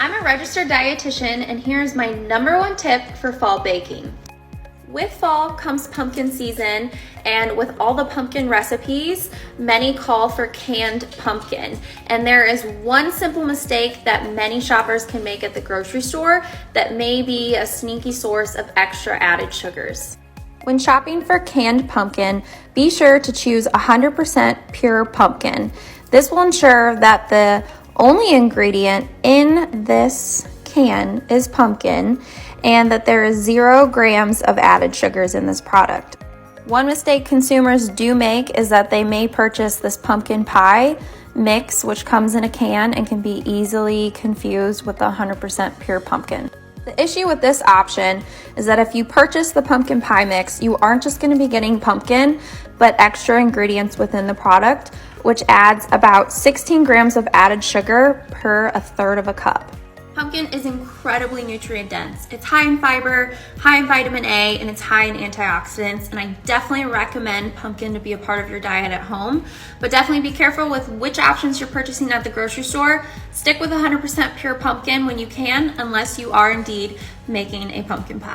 I'm a registered dietitian, and here's my #1 tip for fall baking. With fall comes pumpkin season, and with all the pumpkin recipes, many call for canned pumpkin. And there is one simple mistake that many shoppers can make at the grocery store that may be a sneaky source of extra added sugars. When shopping for canned pumpkin, be sure to choose 100% pure pumpkin. This will ensure that the only ingredient in this can is pumpkin and that there is 0 grams of added sugars in this product. One mistake consumers do make is that they may purchase this pumpkin pie mix, which comes in a can and can be easily confused with the 100% pure pumpkin. The issue with this option is that if you purchase the pumpkin pie mix, you aren't just going to be getting pumpkin, but extra ingredients within the product, which adds about 16 grams of added sugar per 1/3 of a cup. Pumpkin is incredibly nutrient dense. It's high in fiber, high in vitamin A, and it's high in antioxidants, and I definitely recommend pumpkin to be a part of your diet at home, but definitely be careful with which options you're purchasing at the grocery store. Stick with 100% pure pumpkin when you can, unless you are indeed making a pumpkin pie.